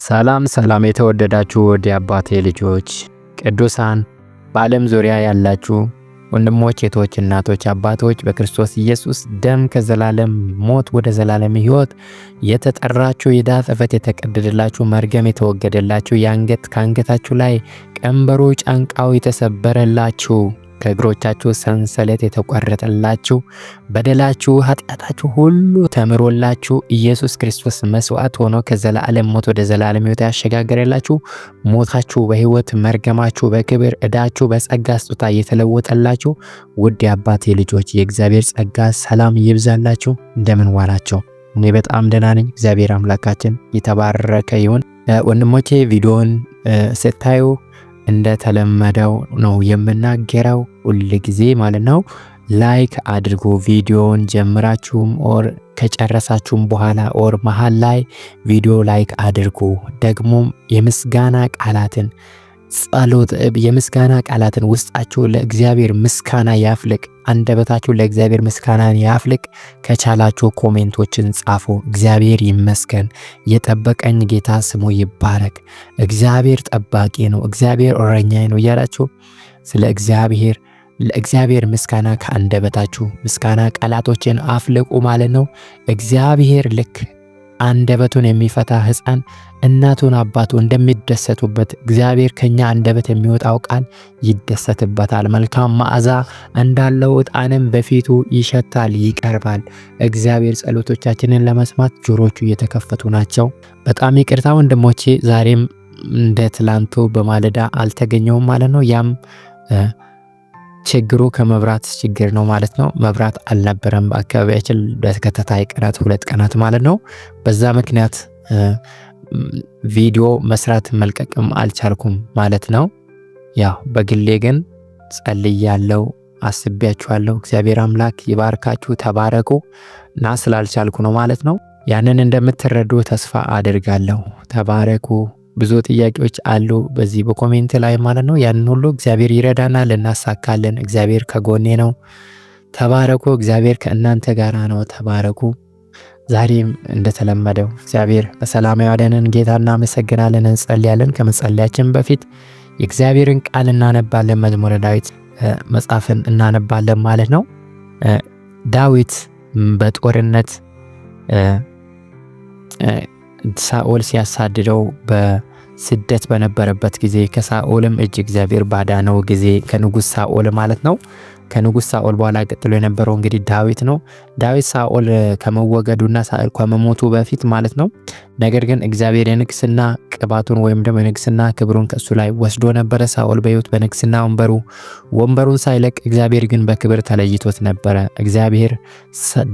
ሰላም ሰላም የተወደዳችሁ ወደ አባቴ ልጆች ቅዱሳን በዓለም ዙሪያ ያላችሁ ወንድሞች፣ እህቶች፣ እናቶች፣ አባቶች በክርስቶስ ኢየሱስ ደም ከዘላለም ሞት ወደ ዘላለም ሕይወት የተጠራችሁ የዕዳ ጽሕፈት የተቀደደላችሁ መርገም የተወገደላችሁ ከአንገታችሁ ላይ ቀንበሩ ጫንቃው የተሰበረላችሁ ከእግሮቻችሁ ሰንሰለት የተቆረጠላችሁ በደላችሁ ኃጢአታችሁ ሁሉ ተምሮላችሁ ኢየሱስ ክርስቶስ መስዋዕት ሆኖ ከዘላለም ሞት ወደ ዘላለም ሕይወት ያሸጋገረላችሁ ሞታችሁ በሕይወት መርገማችሁ በክብር ዕዳችሁ በጸጋ ስጦታ የተለወጠላችሁ ውድ የአባቴ ልጆች የእግዚአብሔር ጸጋ ሰላም ይብዛላችሁ። እንደምን ዋላችሁ? እኔ በጣም ደህና ነኝ። እግዚአብሔር አምላካችን የተባረከ ይሁን። ወንድሞቼ ቪዲዮን ስታዩ እንደተለመደው ነው የምናገረው ሁል ጊዜ ማለት ነው። ላይክ አድርጉ። ቪዲዮን ጀምራችሁም ኦር ከጨረሳችሁም በኋላ ኦር መሃል ላይ ቪዲዮ ላይክ አድርጉ። ደግሞም የምስጋና ቃላትን ጸሎት የምስጋና ቃላትን ውስጣችሁ ለእግዚአብሔር ምስጋና ያፍልቅ። አንደበታችሁ ለእግዚአብሔር ምስጋናን ያፍልቅ። ከቻላችሁ ኮሜንቶችን ጻፉ። እግዚአብሔር ይመስገን፣ የጠበቀኝ ጌታ ስሙ ይባረክ፣ እግዚአብሔር ጠባቂ ነው፣ እግዚአብሔር እረኛዬ ነው እያላችሁ ስለ ለእግዚአብሔር ምስጋና ከአንደበታችሁ ምስጋና ቃላቶችን አፍልቁ ማለት ነው። እግዚአብሔር ልክ አንደበቱን የሚፈታ ሕፃን እናቱን አባቱ እንደሚደሰቱበት እግዚአብሔር ከኛ አንደበት የሚወጣው ቃል ይደሰትበታል። መልካም መዓዛ እንዳለው ዕጣንም በፊቱ ይሸታል፣ ይቀርባል። እግዚአብሔር ጸሎቶቻችንን ለመስማት ጆሮቹ እየተከፈቱ ናቸው። በጣም ይቅርታ ወንድሞቼ፣ ዛሬም እንደ ትላንቱ በማለዳ አልተገኘውም ማለት ነው። ያም ችግሩ ከመብራት ችግር ነው ማለት ነው። መብራት አልነበረም በአካባቢያችን በተከታታይ ቀናት 2 ቀናት ማለት ነው። በዛ ምክንያት ቪዲዮ መስራት መልቀቅም አልቻልኩም ማለት ነው። ያው በግሌ ግን ጸልያለሁ፣ አስቤያችኋለሁ። እግዚአብሔር አምላክ ይባርካችሁ፣ ተባረኩ እና ስላልቻልኩ ነው ማለት ነው። ያንን እንደምትረዱ ተስፋ አድርጋለሁ። ተባረኩ። ብዙ ጥያቄዎች አሉ በዚህ በኮሜንት ላይ ማለት ነው። ያንን ሁሉ እግዚአብሔር ይረዳናል፣ እናሳካለን። እግዚአብሔር ከጎኔ ነው። ተባረኩ። እግዚአብሔር ከእናንተ ጋር ነው። ተባረኩ። ዛሬም እንደተለመደው እግዚአብሔር በሰላም ያዋለንን ጌታ እናመሰግናለን፣ እንጸልያለን። ከመጸለያችን በፊት የእግዚአብሔርን ቃል እናነባለን። መዝሙረ ዳዊት መጽሐፍን እናነባለን ማለት ነው። ዳዊት በጦርነት ሳኦል ሲያሳድደው በስደት በነበረበት ጊዜ ከሳኦልም እጅ እግዚአብሔር ባዳነው ጊዜ ከንጉሥ ሳኦል ማለት ነው። ከንጉሥ ሳኦል በኋላ ቀጥሎ የነበረው እንግዲህ ዳዊት ነው። ዳዊት ሳኦል ከመወገዱና ሳኦል ከመሞቱ በፊት ማለት ነው። ነገር ግን እግዚአብሔር የንግስና ቅባቱን ወይም ደግሞ የንግስና ክብሩን ከሱ ላይ ወስዶ ነበረ። ሳኦል በሕይወት በንግስና ወንበሩን ሳይለቅ እግዚአብሔር ግን በክብር ተለይቶት ነበረ። እግዚአብሔር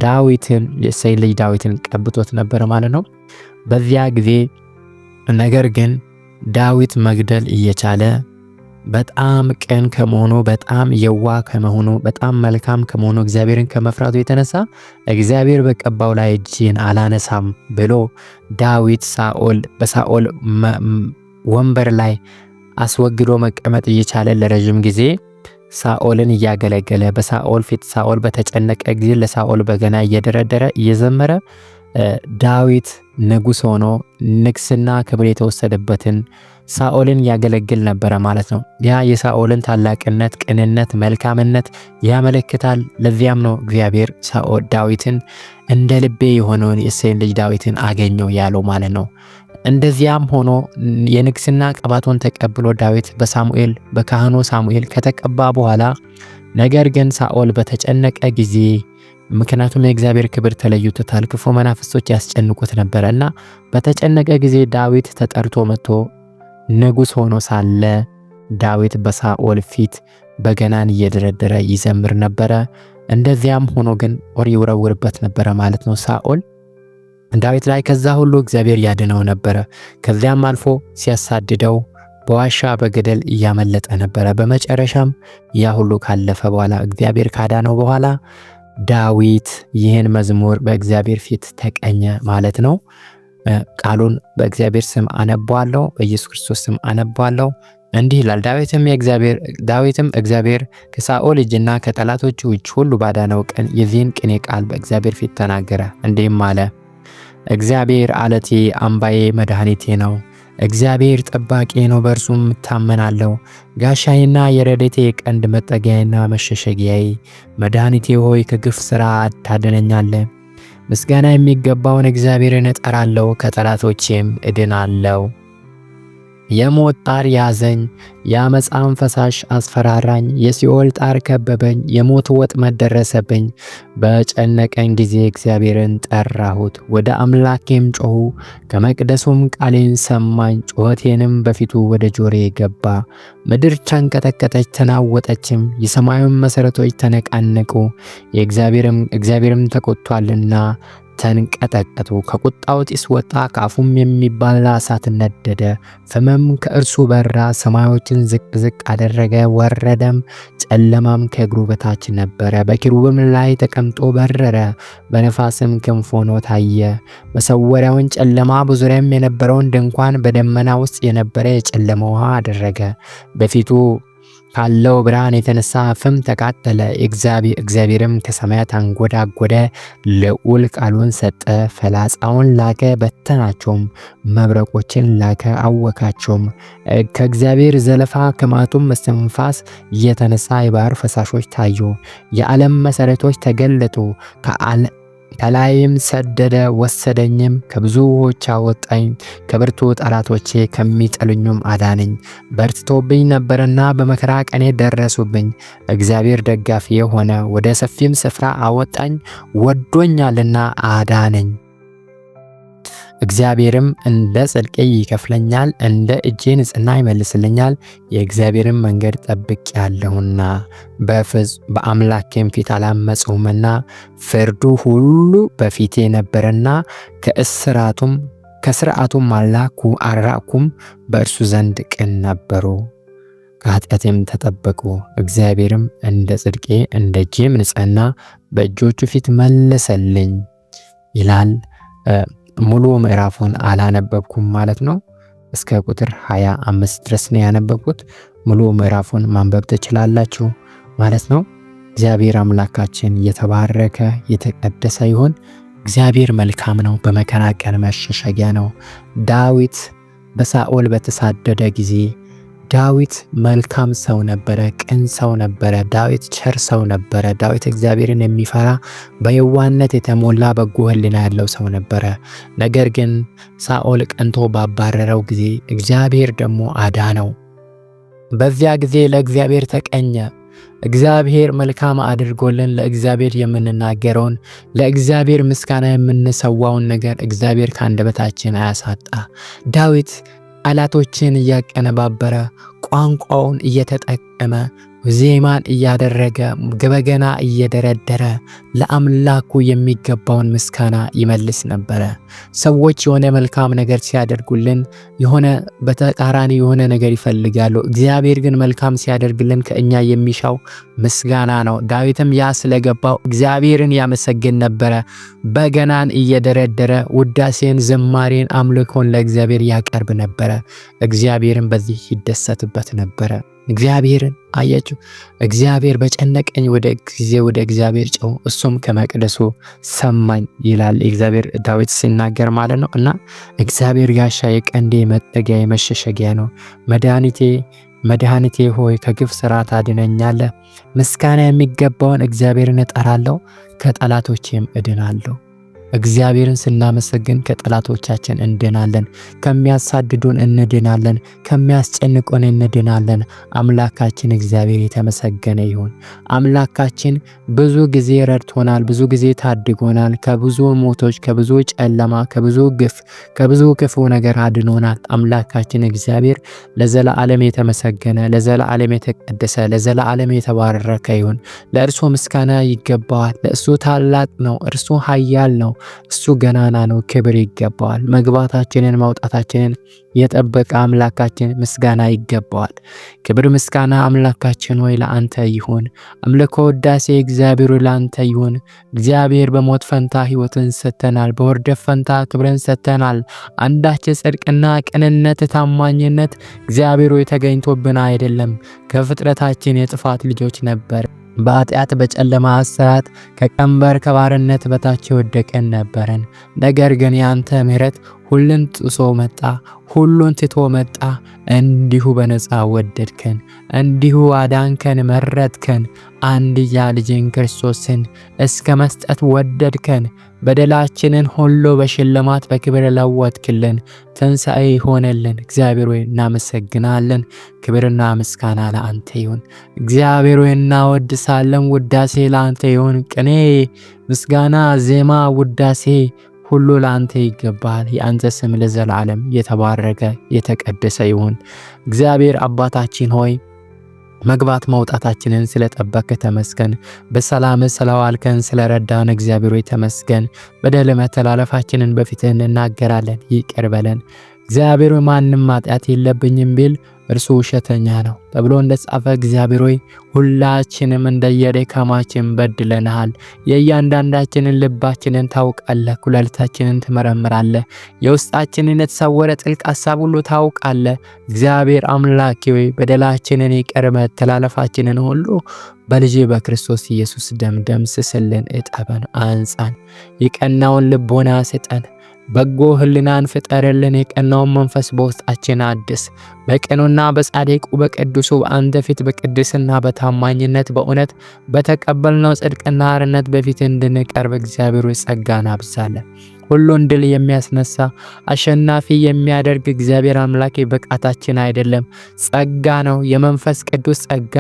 ዳዊትን የእሴይ ልጅ ዳዊትን ቀብቶት ነበረ ማለት ነው። በዚያ ጊዜ ነገር ግን ዳዊት መግደል እየቻለ በጣም ቅን ከመሆኑ በጣም የዋህ ከመሆኑ በጣም መልካም ከመሆኑ እግዚአብሔርን ከመፍራቱ የተነሳ እግዚአብሔር በቀባው ላይ እጄን አላነሳም ብሎ ዳዊት በሳኦል ወንበር ላይ አስወግዶ መቀመጥ እየቻለ ለረጅም ጊዜ ሳኦልን እያገለገለ በሳኦል ፊት ሳኦል በተጨነቀ ጊዜ ለሳኦል በገና እየደረደረ እየዘመረ ዳዊት ንጉሥ ሆኖ ንግስና ክብር የተወሰደበትን ሳኦልን ያገለግል ነበረ ማለት ነው። ያ የሳኦልን ታላቅነት፣ ቅንነት፣ መልካምነት ያመለክታል። ለዚያም ነው እግዚአብሔር ዳዊትን እንደ ልቤ የሆነውን የእሴይን ልጅ ዳዊትን አገኘው ያለው ማለት ነው። እንደዚያም ሆኖ የንግስና ቅባቱን ተቀብሎ ዳዊት በካህኑ ሳሙኤል ከተቀባ በኋላ ነገር ግን ሳኦል በተጨነቀ ጊዜ ምክንያቱም የእግዚአብሔር ክብር ተለይቶታል፣ ክፉ መናፍስቶች ያስጨንቁት ነበረ እና በተጨነቀ ጊዜ ዳዊት ተጠርቶ መጥቶ ንጉሥ ሆኖ ሳለ ዳዊት በሳኦል ፊት በገናን እየደረደረ ይዘምር ነበረ። እንደዚያም ሆኖ ግን ጦር ይወረውርበት ነበረ ማለት ነው ሳኦል ዳዊት ላይ። ከዛ ሁሉ እግዚአብሔር ያድነው ነበረ። ከዚያም አልፎ ሲያሳድደው በዋሻ በገደል እያመለጠ ነበረ። በመጨረሻም ያ ሁሉ ካለፈ በኋላ እግዚአብሔር ካዳነው በኋላ ዳዊት ይህን መዝሙር በእግዚአብሔር ፊት ተቀኘ ማለት ነው። ቃሉን በእግዚአብሔር ስም አነባዋለሁ፣ በኢየሱስ ክርስቶስ ስም አነባዋለሁ። እንዲህ ይላል። ዳዊትም እግዚአብሔር ከሳኦል እጅና ከጠላቶቹ እጅ ሁሉ ባዳነው ቀን የዚህን ቅኔ ቃል በእግዚአብሔር ፊት ተናገረ፣ እንዲህም አለ። እግዚአብሔር አለቴ፣ አምባዬ፣ መድኃኒቴ ነው። እግዚአብሔር ጠባቂ ነው፣ በእርሱም እታመናለሁ። ጋሻዬና የረድኤቴ ቀንድ መጠጊያዬና መሸሸጊያዬ፣ መድኃኒቴ ሆይ ከግፍ ሥራ ታድነኛለህ። ምስጋና የሚገባውን እግዚአብሔርን እጠራለሁ፣ ከጠላቶቼም እድናለሁ። የሞት ጣር ያዘኝ፣ የአመፃም ፈሳሽ አስፈራራኝ። የሲኦል ጣር ከበበኝ፣ የሞት ወጥመድ ደረሰብኝ። በጨነቀኝ ጊዜ እግዚአብሔርን ጠራሁት፣ ወደ አምላኬም ጮኹ። ከመቅደሱም ቃሌን ሰማኝ፣ ጩኸቴንም በፊቱ ወደ ጆሮዬ ገባ። ምድር ተንቀጠቀጠች ተናወጠችም፣ የሰማዩም መሠረቶች ተነቃነቁ። እግዚአብሔርም ተቆጥቷልና ተንቀጠቀጡ። ከቁጣው ጢስ ወጣ፣ ከአፉም የሚባላ እሳት ነደደ። ፍምም ከእርሱ በራ፣ ሰማዮችን ዝቅ ዝቅ አደረገ፣ ወረደም። ጨለማም ከእግሩ በታች ነበረ። በኪሩብም ላይ ተቀምጦ በረረ፣ በነፋስም ክንፍ ሆኖ ታየ። መሰወሪያውን ጨለማ፣ በዙሪያም የነበረውን ድንኳን በደመና ውስጥ የነበረ የጨለመ ውሃ አደረገ። በፊቱ ካለው ብርሃን የተነሳ ፍም ተቃጠለ። እግዚአብሔርም ከሰማያት አንጎዳጎደ፣ ልዑል ቃሉን ሰጠ። ፈላጻውን ላከ፣ በተናቸውም፣ መብረቆችን ላከ፣ አወካቸውም። ከእግዚአብሔር ዘለፋ ከማቱም እስትንፋስ የተነሳ የባህር ፈሳሾች ታዩ። የዓለም መሠረቶች ተገለጡ። ከላይም ሰደደ ወሰደኝም፣ ከብዙ ውኆች አወጣኝ። ከብርቱ ጠላቶቼ ከሚጠሉኝም አዳነኝ። በርትቶብኝ ነበርና በመከራ ቀኔ ደረሱብኝ። እግዚአብሔር ደጋፊ የሆነ ወደ ሰፊም ስፍራ አወጣኝ፣ ወዶኛልና አዳነኝ። እግዚአብሔርም እንደ ጽድቄ ይከፍለኛል፣ እንደ እጄ ንጽሕና ይመልስልኛል። የእግዚአብሔርን መንገድ ጠብቄአለሁና በአምላኬም ፊት አላመፅሁምና። ፍርዱ ሁሉ በፊቴ ነበረና ከሥርዓቱም አልራቅሁም። በእርሱ ዘንድ ቅን ነበሩ፣ ከኃጢአቴም ተጠበቁ። እግዚአብሔርም እንደ ጽድቄ እንደ እጄም ንጽሕና በእጆቹ ፊት መለሰልኝ ይላል። ሙሉ ምዕራፉን አላነበብኩም ማለት ነው። እስከ ቁጥር 25 ድረስ ነው ያነበብኩት። ሙሉ ምዕራፉን ማንበብ ትችላላችሁ ማለት ነው። እግዚአብሔር አምላካችን የተባረከ የተቀደሰ ይሁን። እግዚአብሔር መልካም ነው፣ በመከራ ቀን መሸሸጊያ ነው። ዳዊት በሳኦል በተሳደደ ጊዜ ዳዊት መልካም ሰው ነበረ፣ ቅን ሰው ነበረ። ዳዊት ቸር ሰው ነበረ። ዳዊት እግዚአብሔርን የሚፈራ በየዋህነት የተሞላ በጎ ሕሊና ያለው ሰው ነበረ። ነገር ግን ሳኦል ቀንቶ ባባረረው ጊዜ እግዚአብሔር ደግሞ አዳነው። በዚያ ጊዜ ለእግዚአብሔር ተቀኘ። እግዚአብሔር መልካም አድርጎልን ለእግዚአብሔር የምንናገረውን ለእግዚአብሔር ምስጋና የምንሰዋውን ነገር እግዚአብሔር ከአንደበታችን አያሳጣ። ዳዊት ቃላቶችን እያቀነባበረ ቋንቋውን እየተጠቀመ ዜማን እያደረገ በገና እየደረደረ ለአምላኩ የሚገባውን ምስጋና ይመልስ ነበረ። ሰዎች የሆነ መልካም ነገር ሲያደርጉልን የሆነ በተቃራኒ የሆነ ነገር ይፈልጋሉ። እግዚአብሔር ግን መልካም ሲያደርግልን ከእኛ የሚሻው ምስጋና ነው። ዳዊትም ያ ስለገባው እግዚአብሔርን ያመሰግን ነበረ። በገናን እየደረደረ ውዳሴን፣ ዝማሬን፣ አምልኮን ለእግዚአብሔር ያቀርብ ነበረ። እግዚአብሔርን በዚህ ይደሰትበት ነበረ። እግዚአብሔርን አያችሁ፣ እግዚአብሔር በጨነቀኝ ወደ እግዚአብሔር ጮህ፣ እሱም ከመቅደሱ ሰማኝ ይላል እግዚአብሔር ዳዊት ሲናገር ማለት ነው። እና እግዚአብሔር ጋሻዬ፣ ቀንዴ፣ መጠጊያዬ፣ መሸሸጊያ ነው። መድኃኒቴ ሆይ ከግፍ ሥራ ታድነኛለህ። ምስጋና የሚገባውን እግዚአብሔርን እጠራለሁ፣ ከጠላቶቼም እድናለሁ። እግዚአብሔርን ስናመሰግን ከጠላቶቻችን እንድናለን፣ ከሚያሳድዱን እንድናለን፣ ከሚያስጨንቁን እንድናለን። አምላካችን እግዚአብሔር የተመሰገነ ይሁን። አምላካችን ብዙ ጊዜ ረድቶናል፣ ብዙ ጊዜ ታድጎናል። ከብዙ ሞቶች፣ ከብዙ ጨለማ፣ ከብዙ ግፍ፣ ከብዙ ክፉ ነገር አድኖናል። አምላካችን እግዚአብሔር ለዘላለም የተመሰገነ፣ ለዘላለም የተቀደሰ፣ ለዘላለም የተባረከ ይሁን። ለእርሱ ምስጋና ይገባዋል። ለእሱ ታላቅ ነው፣ እርሱ ኃያል ነው፣ እሱ ገናና ነው። ክብር ይገባዋል። መግባታችንን መውጣታችንን የጠበቀ አምላካችን ምስጋና ይገባዋል። ክብር ምስጋና አምላካችን ሆይ ለአንተ ይሁን። አምልኮ ውዳሴ እግዚአብሔር ለአንተ ይሁን። እግዚአብሔር በሞት ፈንታ ሕይወትን ሰጥተናል፣ በውርደት ፈንታ ክብርን ሰጥተናል። አንዳች ጽድቅና ቅንነት፣ ታማኝነት እግዚአብሔር ሆይ ተገኝቶብን አይደለም። ከፍጥረታችን የጥፋት ልጆች ነበር። በኃጢአት በጨለማ እስራት ከቀንበር ከባርነት በታች የወደቀን ነበረን። ነገር ግን ያንተ ምሕረት ሁሉን ጥሶ መጣ። ሁሉን ትቶ መጣ። እንዲሁ በነፃ ወደድከን፣ እንዲሁ አዳንከን፣ መረጥከን። አንድያ ልጅን ክርስቶስን እስከ መስጠት ወደድከን። በደላችንን ሁሉ በሽልማት በክብር ለወጥክልን። ትንሣኤ ሆነልን። እግዚአብሔር ሆይ እናመሰግናለን። ክብርና ምስጋና ለአንተ ይሁን። እግዚአብሔር ሆይ እናወድሳለን። ውዳሴ ለአንተ ይሁን። ቅኔ፣ ምስጋና፣ ዜማ፣ ውዳሴ ሁሉ ለአንተ ይገባል። የአንተ ስም ለዘላለም የተባረከ የተቀደሰ ይሁን። እግዚአብሔር አባታችን ሆይ መግባት መውጣታችንን ስለጠበቅ ተመስገን። በሰላም ስለዋልከን ስለረዳን እግዚአብሔር ሆይ ተመስገን። በደል መተላለፋችንን በፊትህ እንናገራለን፣ ይቅር በለን። እግዚአብሔር ሆይ ማንም ኃጢአት የለብኝም ቢል እርሱ ውሸተኛ ነው ተብሎ እንደጻፈ እግዚአብሔር ሆይ ሁላችንም እንደየድካማችን በድለናል። የእያንዳንዳችንን ልባችንን ታውቃለህ፣ ኩላሊታችንን ትመረምራለህ፣ የውስጣችንን የተሰወረ ጥልቅ ሐሳብ ሁሉ ታውቃለህ። እግዚአብሔር አምላኬ ሆይ በደላችንን ይቅር መተላለፋችንን ሁሉ በልጅ በክርስቶስ ኢየሱስ ደም ደምስስልን፣ እጠበን፣ አንጻን፣ የቀናውን ልቦና ስጠን፣ በጎ ህሊናን ፍጠርልን። የቀናውን መንፈስ በውስጣችን አድስ። በቅኑና በጻድቁ በቅዱሱ በአንተ ፊት በቅድስና በታማኝነት በእውነት በተቀበልነው ጽድቅና አርነት በፊት እንድንቀርብ እግዚአብሔር ጸጋን አብዛለን። ሁሉን ድል የሚያስነሳ አሸናፊ የሚያደርግ እግዚአብሔር አምላኬ ብቃታችን አይደለም፣ ጸጋ ነው። የመንፈስ ቅዱስ ጸጋ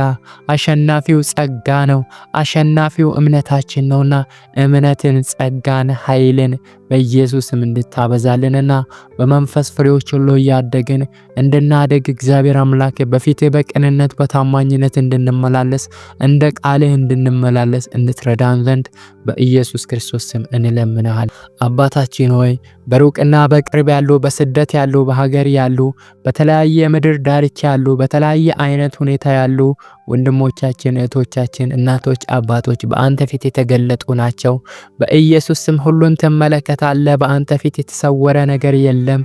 አሸናፊው ጸጋ ነው። አሸናፊው እምነታችን ነውና እምነትን፣ ጸጋን፣ ኃይልን በኢየሱስም እንድታበዛልንና በመንፈስ ፍሬዎች ሁሉ እያደግን እንድናደግ እግዚአብሔር አምላኬ በፊትህ በቅንነት በታማኝነት እንድንመላለስ እንደ ቃልህ እንድንመላለስ እንድትረዳን ዘንድ በኢየሱስ ክርስቶስ ስም እንለምንሃል። አባታችን ሆይ በሩቅና በቅርብ ያሉ፣ በስደት ያሉ፣ በሀገር ያሉ፣ በተለያየ ምድር ዳርቻ ያሉ፣ በተለያየ አይነት ሁኔታ ያሉ ወንድሞቻችን፣ እህቶቻችን፣ እናቶች፣ አባቶች በአንተ ፊት የተገለጡ ናቸው። በኢየሱስ ስም ሁሉን ትመለከታለህ። በአንተ ፊት የተሰወረ ነገር የለም።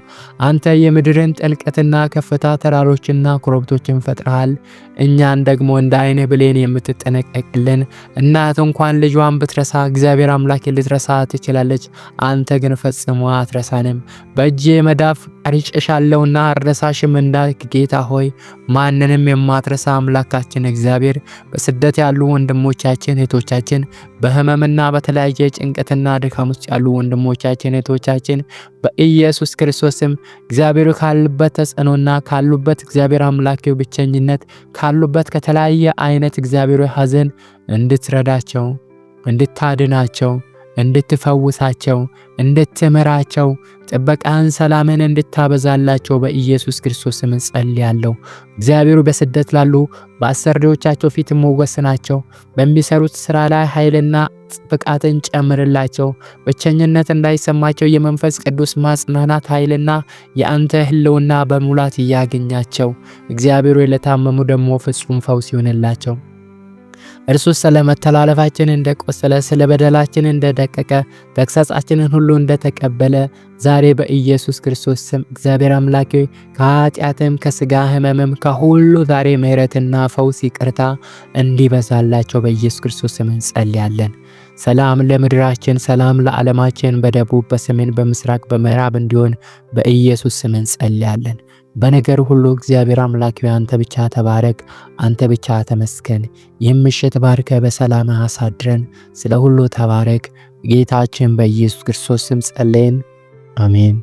አንተ የምድርን ጥልቀትና ከፍታ ተራሮችና ኮረብቶችን ፈጥረሃል። እኛን ደግሞ እንደ አይነ ብሌን የምትጠነቀቅልን እናት እንኳን ልጇን ብትረሳ እግዚአብሔር አምላክ ልትረሳ ትችላለች። አንተ ግን ፈጽሞ አትረሳንም። በእጄ መዳፍ ቀርጬሻለሁና አልረሳሽም እንዳልክ ጌታ ሆይ ማንንም የማትረሳ አምላካችን እግዚአብሔር በስደት ያሉ ወንድሞቻችን እህቶቻችን፣ በህመምና በተለያየ ጭንቀትና ድካም ውስጥ ያሉ ወንድሞቻችን እህቶቻችን በኢየሱስ ክርስቶስም እግዚአብሔር ካሉበት ተጽዕኖና ካሉበት እግዚአብሔር አምላኬው ብቸኝነት ካሉበት ከተለያየ አይነት እግዚአብሔር ሐዘን እንድትረዳቸው፣ እንድታድናቸው፣ እንድትፈውሳቸው፣ እንድትምራቸው፣ ጥበቃን ሰላምን እንድታበዛላቸው በኢየሱስ ክርስቶስ ስም ጸልያለሁ። እግዚአብሔር በስደት ላሉ በአሰሪዎቻቸው ፊት ሞገስናቸው፣ በሚሰሩት ስራ ላይ ኃይልና ብቃትን ጨምርላቸው። ብቸኝነት እንዳይሰማቸው የመንፈስ ቅዱስ ማጽናናት ኃይልና የአንተ ህልውና በሙላት ያገኛቸው። እግዚአብሔር ለታመሙ ደግሞ ፍጹም ፈውስ ይሁንላቸው። እርሱ ስለ መተላለፋችን እንደቆሰለ ስለ በደላችን እንደደቀቀ ተግሳጻችንን ሁሉ እንደተቀበለ ዛሬ በኢየሱስ ክርስቶስ ስም እግዚአብሔር አምላኬ ከኃጢአትም ከስጋ ህመምም ከሁሉ ዛሬ ምሕረትና ፈውስ ይቅርታ እንዲበዛላቸው በኢየሱስ ክርስቶስ ስም እንጸልያለን። ሰላም ለምድራችን፣ ሰላም ለዓለማችን፣ በደቡብ በሰሜን በምስራቅ በምዕራብ እንዲሆን በኢየሱስ ስም እንጸልያለን። በነገር ሁሉ እግዚአብሔር አምላክ አንተ ብቻ ተባረክ፣ አንተ ብቻ ተመስገን። ይህም ምሽት ባርከ በሰላም አሳድረን። ስለ ሁሉ ተባረክ። ጌታችን በኢየሱስ ክርስቶስ ስም ጸለይን፣ አሜን።